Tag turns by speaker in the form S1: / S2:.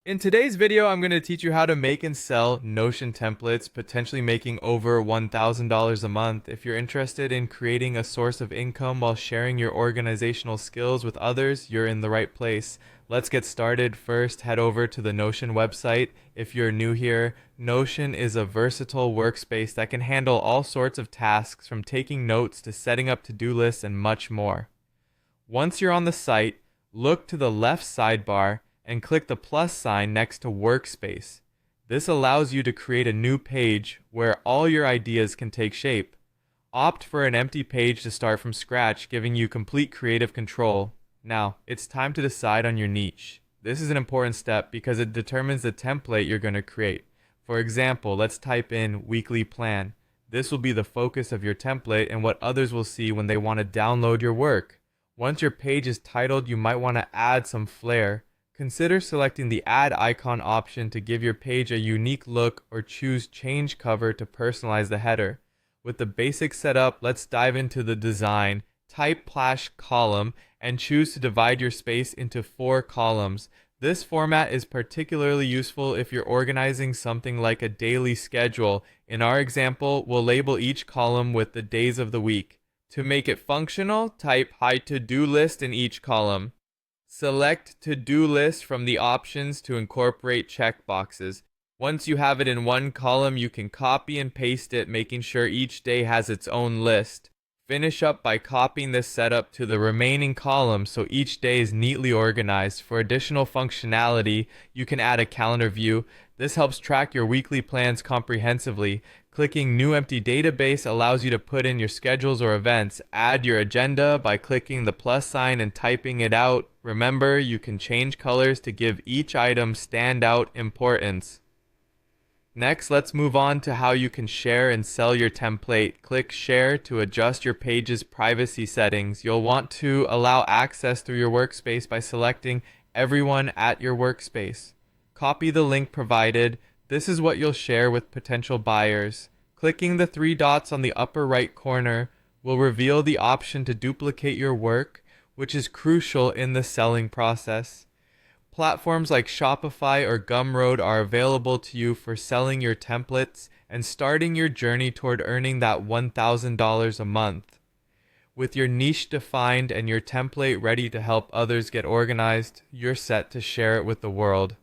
S1: In today's video, I'm going to teach you how to make and sell Notion templates, potentially making over $1,000 a month. If you're interested in creating a source of income while sharing your organizational skills with others, you're in the right place. Let's get started. First, head over to the Notion website. If you're new here, Notion is a versatile workspace that can handle all sorts of tasks, from taking notes to setting up to-do lists and much more. Once you're on the site, look to the left sidebar and click the plus sign next to Workspace. This allows you to create a new page where all your ideas can take shape. Opt for an empty page to start from scratch, giving you complete creative control. Now, it's time to decide on your niche. This is an important step because it determines the template you're going to create. For example, let's type in weekly plan. This will be the focus of your template and what others will see when they want to download your work. Once your page is titled, you might want to add some flair. Consider selecting the Add Icon option to give your page a unique look, or choose Change Cover to personalize the header. With the basics set up, let's dive into the design. Type /column and choose to divide your space into 4 columns. This format is particularly useful if you're organizing something like a daily schedule. In our example, we'll label each column with the days of the week. To make it functional, type Hide To-Do List in each column. Select To-Do List from the options to incorporate checkboxes. Once you have it in one column, you can copy and paste it, making sure each day has its own list. Finish up by copying this setup to the remaining columns so each day is neatly organized. For additional functionality, you can add a calendar view. This helps track your weekly plans comprehensively. Clicking New Empty Database allows you to put in your schedules or events. Add your agenda by clicking the plus sign and typing it out. Remember, you can change colors to give each item standout importance. Next, let's move on to how you can share and sell your template. Click Share to adjust your page's privacy settings. You'll want to allow access through your workspace by selecting Everyone at your workspace. Copy the link provided. This is what you'll share with potential buyers. Clicking the 3 dots on the upper right corner will reveal the option to duplicate your work, which is crucial in the selling process. Platforms like Shopify or Gumroad are available to you for selling your templates and starting your journey toward earning that $1,000 a month. With your niche defined and your template ready to help others get organized, you're set to share it with the world.